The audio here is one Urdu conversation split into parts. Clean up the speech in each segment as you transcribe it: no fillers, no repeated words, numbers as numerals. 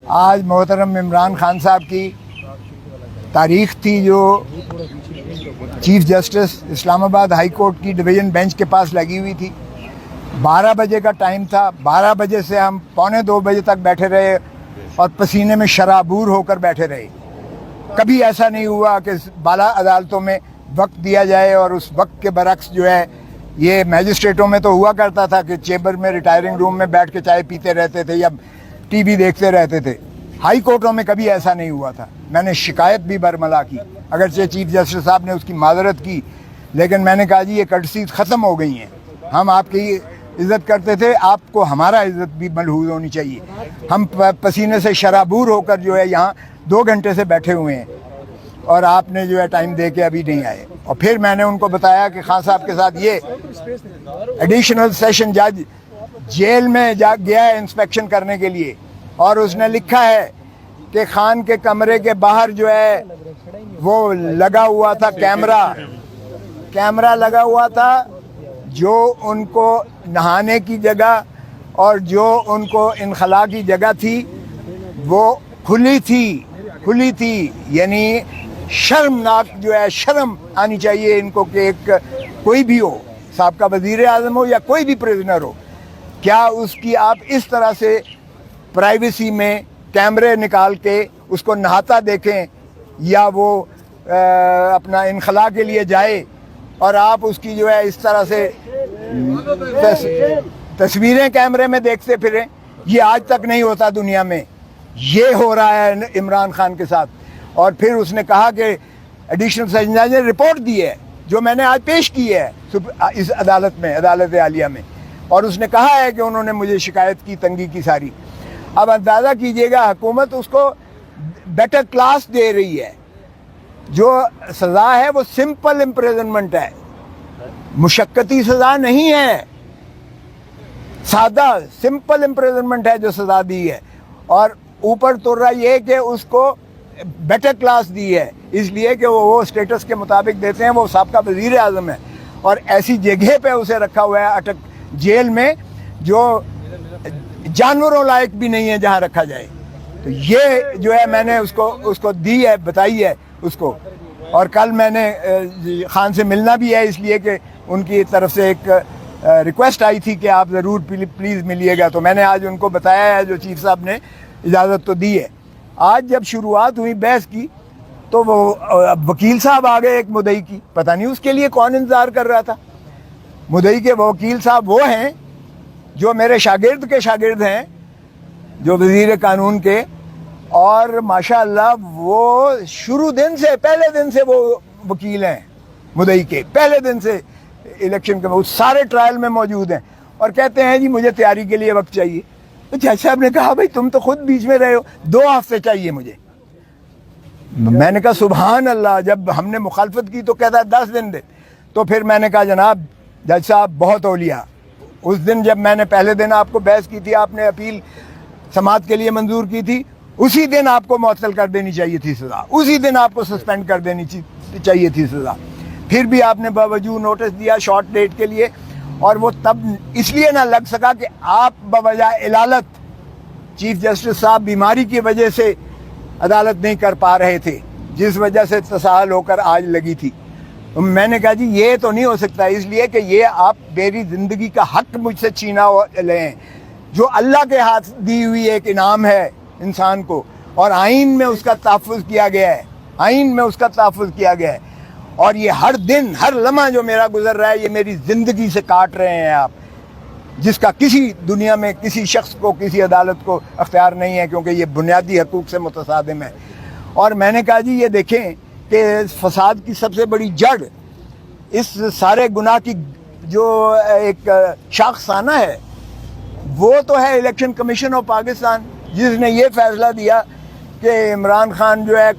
آج محترم عمران خان صاحب کی تاریخ تھی جو چیف جسٹس اسلام آباد ہائی کورٹ کی ڈویژن بینچ کے پاس لگی ہوئی تھی. 12 بجے کا ٹائم تھا. 12 بجے سے ہم 1:45 بجے تک بیٹھے رہے اور پسینے میں شرابور ہو کر بیٹھے رہے. کبھی ایسا نہیں ہوا کہ بالا عدالتوں میں وقت دیا جائے اور اس وقت کے برعکس جو ہے یہ میجسٹریٹوں میں تو ہوا کرتا تھا کہ چیمبر میں ریٹائرنگ روم میں بیٹھ کے چائے پیتے رہتے تھے یا ٹی وی دیکھتے رہتے تھے. ہائی کورٹوں میں کبھی ایسا نہیں ہوا تھا. میں نے شکایت بھی برملا کی, اگرچہ چیف جسٹس صاحب نے اس کی معذرت کی, لیکن میں نے کہا جی یہ کٹسیز ختم ہو گئی ہیں. ہم آپ کی عزت کرتے تھے, آپ کو ہمارا عزت بھی ملحوظ ہونی چاہیے. ہم پسینے سے شرابور ہو کر جو ہے یہاں 2 گھنٹے سے بیٹھے ہوئے ہیں اور آپ نے جو ہے ٹائم دے کے ابھی نہیں آئے. اور پھر میں نے ان کو بتایا کہ خان صاحب کے ساتھ یہ ایڈیشنل سیشن جج جیل میں جا گیا ہے انسپیکشن کرنے کے لیے, اور اس نے لکھا ہے کہ خان کے کمرے کے باہر جو ہے وہ لگا ہوا تھا کیمرہ لگا ہوا تھا, جو ان کو نہانے کی جگہ اور جو ان کو انخلاء کی جگہ تھی وہ کھلی تھی. یعنی شرمناک جو ہے, شرم آنی چاہیے ان کو کہ ایک کوئی بھی ہو, سابقہ وزیر اعظم ہو یا کوئی بھی پریزنر ہو, کیا اس کی آپ اس طرح سے پرائیویسی میں کیمرے نکال کے اس کو نہاتا دیکھیں یا وہ اپنا انخلاء کے لیے جائے اور آپ اس کی جو ہے اس طرح سے تصویریں کیمرے میں دیکھتے پھریں. یہ آج تک نہیں ہوتا دنیا میں, یہ ہو رہا ہے عمران خان کے ساتھ. اور پھر اس نے کہا کہ ایڈیشنل سیشن جج نے رپورٹ دی ہے جو میں نے آج پیش کی ہے اس عدالت میں, عدالت عالیہ میں, اور اس نے کہا ہے کہ انہوں نے مجھے شکایت کی تنگی کی ساری. اب اندازہ کیجئے گا حکومت اس کو بیٹر کلاس دے رہی ہے. جو سزا ہے وہ سمپل امپریزنمنٹ ہے, مشقتی سزا نہیں ہے, سادہ سمپل امپریزنمنٹ ہے جو سزا دی ہے. اور اوپر تو رہا یہ کہ اس کو بیٹر کلاس دی ہے اس لیے کہ وہ اسٹیٹس کے مطابق دیتے ہیں. وہ سابقہ وزیر اعظم ہے اور ایسی جگہ پہ اسے رکھا ہوا ہے اٹک جیل میں جو جانوروں لائق بھی نہیں ہے جہاں رکھا جائے. تو یہ جو ہے میں نے اس کو دی ہے, بتائی ہے اس کو. اور کل میں نے خان سے ملنا بھی ہے اس لیے کہ ان کی طرف سے ایک ریکویسٹ آئی تھی کہ آپ ضرور پلیز ملیے گا. تو میں نے آج ان کو بتایا ہے, جو چیف صاحب نے اجازت تو دی ہے. آج جب شروعات ہوئی بحث کی تو وہ وکیل صاحب آ گئے ایک مدعی کی, پتہ نہیں اس کے لیے کون انتظار کر رہا تھا. مدعی کے وکیل صاحب وہ ہیں جو میرے شاگرد کے شاگرد ہیں, جو وزیر قانون کے, اور ماشاءاللہ وہ شروع دن سے, پہلے دن سے وہ وکیل ہیں مدعی کے, پہلے دن سے الیکشن کے وہ سارے ٹرائل میں موجود ہیں, اور کہتے ہیں جی مجھے تیاری کے لیے وقت چاہیے. تو جج صاحب نے کہا بھائی تم تو خود بیچ میں رہے ہو, 2 ہفتے چاہیے مجھے. میں نے کہا سبحان اللہ, جب ہم نے مخالفت کی تو کہتا ہے 10 دن دے. تو پھر میں نے کہا جناب جج صاحب بہت اولیاء, اس دن جب میں نے پہلے دن آپ کو بحث کی تھی, آپ نے اپیل سماعت کے لیے منظور کی تھی, اسی دن آپ کو معطل کر دینی چاہیے تھی سزا, اسی دن آپ کو سسپینڈ کر دینی چاہیے تھی سزا. پھر بھی آپ نے باوجود نوٹس دیا شارٹ ڈیٹ کے لیے, اور وہ تب اس لیے نہ لگ سکا کہ آپ بوجہ علالت چیف جسٹس صاحب بیماری کی وجہ سے عدالت نہیں کر پا رہے تھے, جس وجہ سے تساہل ہو کر آج لگی تھی. میں نے کہا جی یہ تو نہیں ہو سکتا, اس لیے کہ یہ آپ میری زندگی کا حق مجھ سے چھینا لیں, جو اللہ کے ہاتھ دی ہوئی ایک انعام ہے انسان کو, اور آئین میں اس کا تحفظ کیا گیا ہے, آئین میں اس کا تحفظ کیا گیا ہے. اور یہ ہر دن ہر لمحہ جو میرا گزر رہا ہے یہ میری زندگی سے کاٹ رہے ہیں آپ, جس کا کسی دنیا میں کسی شخص کو, کسی عدالت کو اختیار نہیں ہے, کیونکہ یہ بنیادی حقوق سے متصادم ہے. اور میں نے کہا جی یہ دیکھیں کہ فساد کی سب سے بڑی جڑ, اس سارے گناہ کی جو ایک شاخسانہ ہے وہ تو ہے الیکشن کمیشن آف پاکستان, جس نے یہ فیصلہ دیا کہ عمران خان جو ہے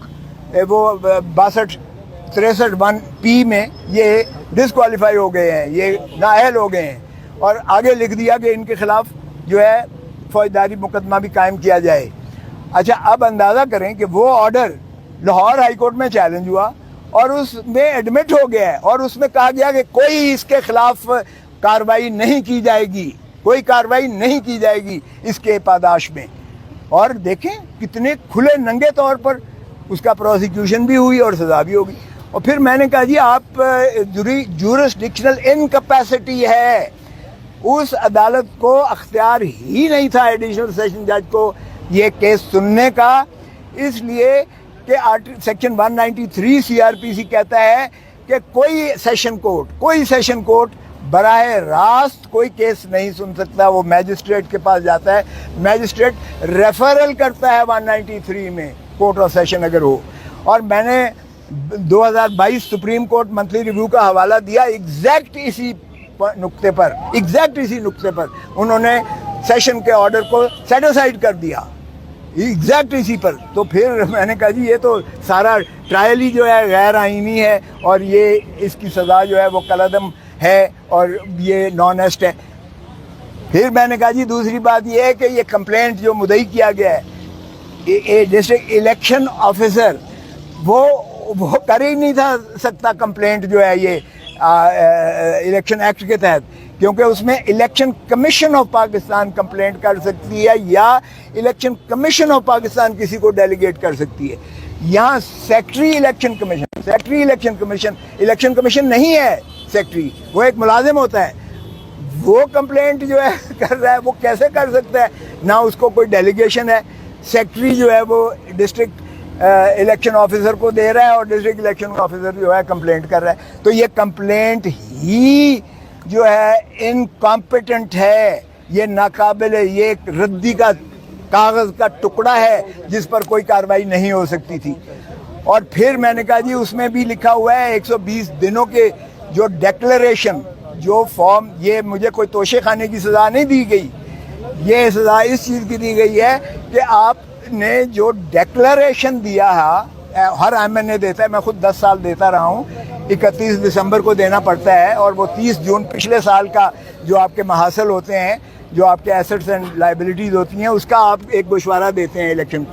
وہ 62-63(1) میں یہ ڈسکوالیفائی ہو گئے ہیں, یہ نااہل ہو گئے ہیں, اور آگے لکھ دیا کہ ان کے خلاف جو ہے فوجداری مقدمہ بھی قائم کیا جائے. اچھا اب اندازہ کریں کہ وہ آرڈر لاہور ہائی کورٹ میں چیلنج ہوا اور اس میں ایڈمٹ ہو گیا ہے, اور اس میں کہا گیا کہ کوئی اس کے خلاف کارروائی نہیں کی جائے گی, کوئی کارروائی نہیں کی جائے گی اس کے پاداش میں. اور دیکھیں کتنے کھلے ننگے طور پر اس کا پروسیکیوشن بھی ہوئی اور سزا بھی ہوگی. اور پھر میں نے کہا جی آپ جورسڈکشنل انکیپیسٹی ہے, اس عدالت کو اختیار ہی نہیں تھا ایڈیشنل سیشن جج کو یہ کیس سننے کا, اس لیے کہ سیکشن 193 CRPC کہتا ہے کہ کوئی سیشن کورٹ براہ راست کوئی کیس نہیں سن سکتا, وہ میجسٹریٹ کے پاس جاتا ہے, میجسٹریٹ ریفرل کرتا ہے 193 میں کورٹ آف سیشن اگر ہو. اور میں نے 2022 سپریم کورٹ منتھلی ریویو کا حوالہ دیا ایگزیکٹ اسی نقطے پر انہوں نے سیشن کے آرڈر کو سیٹ اسائڈ کر دیا ایگزیکٹ اسی پر. تو پھر میں نے کہا جی یہ تو سارا ٹرائل ہی جو ہے غیر آئینی ہے اور یہ اس کی سزا جو ہے وہ کالعدم ہے اور یہ نان ایسٹ ہے. پھر میں نے کہا جی دوسری بات یہ ہے کہ یہ کمپلینٹ جو مدعی کیا گیا ہے ڈسٹرکٹ الیکشن آفیسر وہ کر ہی نہیں تھا سکتا کمپلینٹ جو ہے یہ الیکشن ایکٹ کے تحت, کیونکہ اس میں election commission of Pakistan complaint کر سکتی ہے یا الیکشن کمیشن آف پاکستان کسی کو ڈیلیگیٹ کر سکتی ہے. یہاں سیکٹری الیکشن کمیشن نہیں ہے, سیکٹری وہ ایک ملازم ہوتا ہے, وہ کمپلینٹ جو ہے کر رہا ہے وہ کیسے کر سکتا ہے, نہ اس کو کوئی ڈیلیگیشن ہے. سیکٹری جو ہے وہ ڈسٹرکٹ الیکشن آفیسر کو دے رہا ہے اور ڈسٹرکٹ الیکشن آفیسر جو ہے کمپلینٹ کر رہا ہے. تو یہ کمپلینٹ ہی جو ہے انکمپیٹنٹ ہے, یہ ناقابل, یہ ایک ردی کا کاغذ کا ٹکڑا ہے جس پر کوئی کارروائی نہیں ہو سکتی تھی. اور پھر میں نے کہا جی اس میں بھی لکھا ہوا ہے 120 دنوں کے جو ڈیکلریشن جو فارم, یہ مجھے کوئی توشے خانے کی سزا نہیں دی گئی, یہ سزا اس چیز کی دی گئی ہے کہ آپ نے جو ڈیکلریشن دیا ہے, ہر MNA دیتا ہے, میں خود 10 سال دیتا رہا ہوں, 31 دسمبر کو دینا پڑتا ہے, اور وہ 30 جون پچھلے سال کا جو آپ کے محاصل ہوتے ہیں, جو آپ کے ایسٹس اینڈ لائبلٹیز ہوتی ہیں, اس کا آپ ایک گوشوارہ دیتے ہیں الیکشن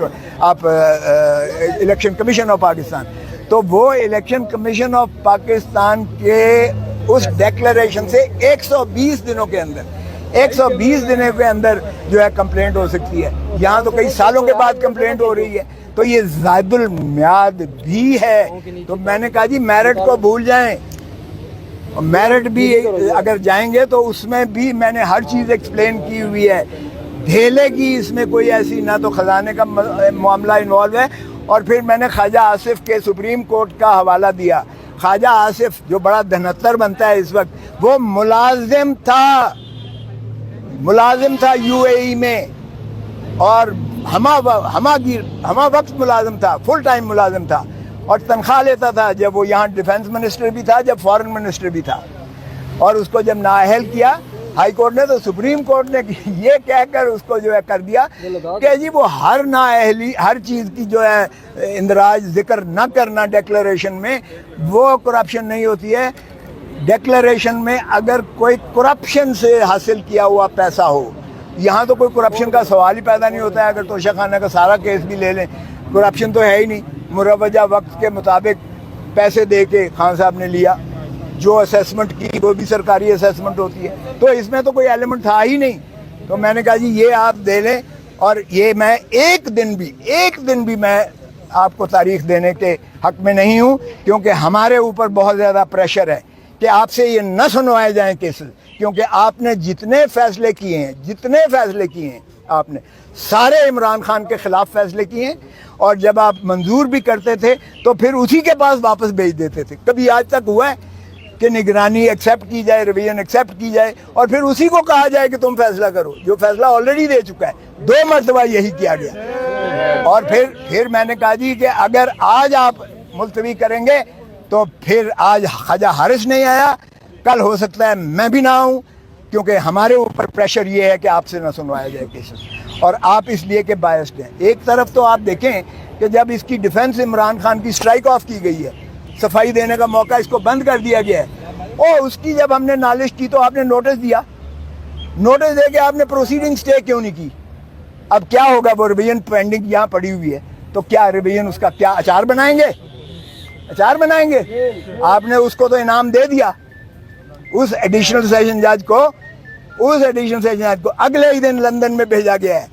کمیشن آف پاکستان. تو وہ الیکشن کمیشن آف پاکستان کے اس ڈیکلریشن سے 120 دنوں کے اندر جو ہے کمپلینٹ ہو سکتی ہے. یہاں تو کئی سالوں کے بعد کمپلینٹ ہو رہی ہے, تو یہ زائد المیعاد بھی ہے. تو میں نے کہا جی میرٹ کو بھول جائیں, میرٹ بھی اگر جائیں گے تو اس میں بھی میں نے ہر چیز ایکسپلین کی ہوئی ہے, ڈھیلے کی اس میں کوئی ایسی نہ تو خزانے کا معاملہ انوالو ہے. اور پھر میں نے خواجہ آصف کے سپریم کورٹ کا حوالہ دیا. خواجہ آصف جو بڑا دھنتر بنتا ہے اس وقت, وہ ملازم تھا UAE میں, اور ہمہ وقت ملازم تھا, فل ٹائم ملازم تھا, اور تنخواہ لیتا تھا جب وہ یہاں ڈیفنس منسٹر بھی تھا, جب فارن منسٹر بھی تھا. اور اس کو جب نااہل کیا ہائی کورٹ نے, تو سپریم کورٹ نے یہ کہہ کر اس کو جو ہے کر دیا کہ جی وہ ہر نااہلی, ہر چیز کی جو ہے اندراج ذکر نہ کرنا ڈیکلریشن میں, وہ کرپشن نہیں ہوتی ہے. ڈیکلریشن میں اگر کوئی کرپشن سے حاصل کیا ہوا پیسہ ہو, یہاں تو کوئی کرپشن کا سوال ہی پیدا نہیں ہوتا ہے. اگر توشہ خانہ کا سارا کیس بھی لے لیں, کرپشن تو ہے ہی نہیں, مروجہ وقت کے مطابق پیسے دے کے خان صاحب نے لیا, جو اسیسمنٹ کی وہ بھی سرکاری اسیسمنٹ ہوتی ہے, تو اس میں تو کوئی ایلیمنٹ تھا ہی نہیں. تو میں نے کہا جی یہ آپ دے لیں, اور یہ میں ایک دن بھی میں آپ کو تاریخ دینے کے حق میں نہیں ہوں, کیونکہ ہمارے اوپر بہت زیادہ پریشر ہے کہ آپ سے یہ نہ سنوائے جائیں کیسز, کیونکہ آپ نے جتنے فیصلے کیے ہیں آپ نے سارے عمران خان کے خلاف فیصلے کیے ہیں, اور جب آپ منظور بھی کرتے تھے تو پھر اسی کے پاس واپس بھیج دیتے تھے. کبھی آج تک ہوا ہے کہ نگرانی ایکسیپٹ کی جائے, ریویژن ایکسیپٹ کی جائے, اور پھر اسی کو کہا جائے کہ تم فیصلہ کرو, جو فیصلہ آلریڈی دے چکا ہے. 2 مرتبہ یہی کیا گیا. اور پھر میں نے کہا جی کہ اگر آج آپ ملتوی کریں گے تو پھر آج خواجہ حارث نہیں آیا, کل ہو سکتا ہے میں بھی نہ آؤں, کیونکہ ہمارے اوپر پریشر یہ ہے کہ آپ سے نہ سنوایا جائے کیسز, اور آپ اس لیے کہ بائسڈ ہیں. ایک طرف تو آپ دیکھیں کہ جب اس کی ڈیفنس عمران خان کی اسٹرائک آف کی گئی ہے, صفائی دینے کا موقع اس کو بند کر دیا گیا ہے, اور اس کی جب ہم نے نالش کی تو آپ نے نوٹس دے کے آپ نے پروسیڈنگ سٹے کیوں نہیں کی. اب کیا ہوگا, وہ ریویژن پینڈنگ یہاں پڑی ہوئی ہے, تو کیا ریویژن اس کا کیا اچار بنائیں گے؟ آپ نے اس کو تو انعام دے دیا, اس ایڈیشنل سیشن جج کو اگلے ہی دن لندن میں بھیجا گیا ہے.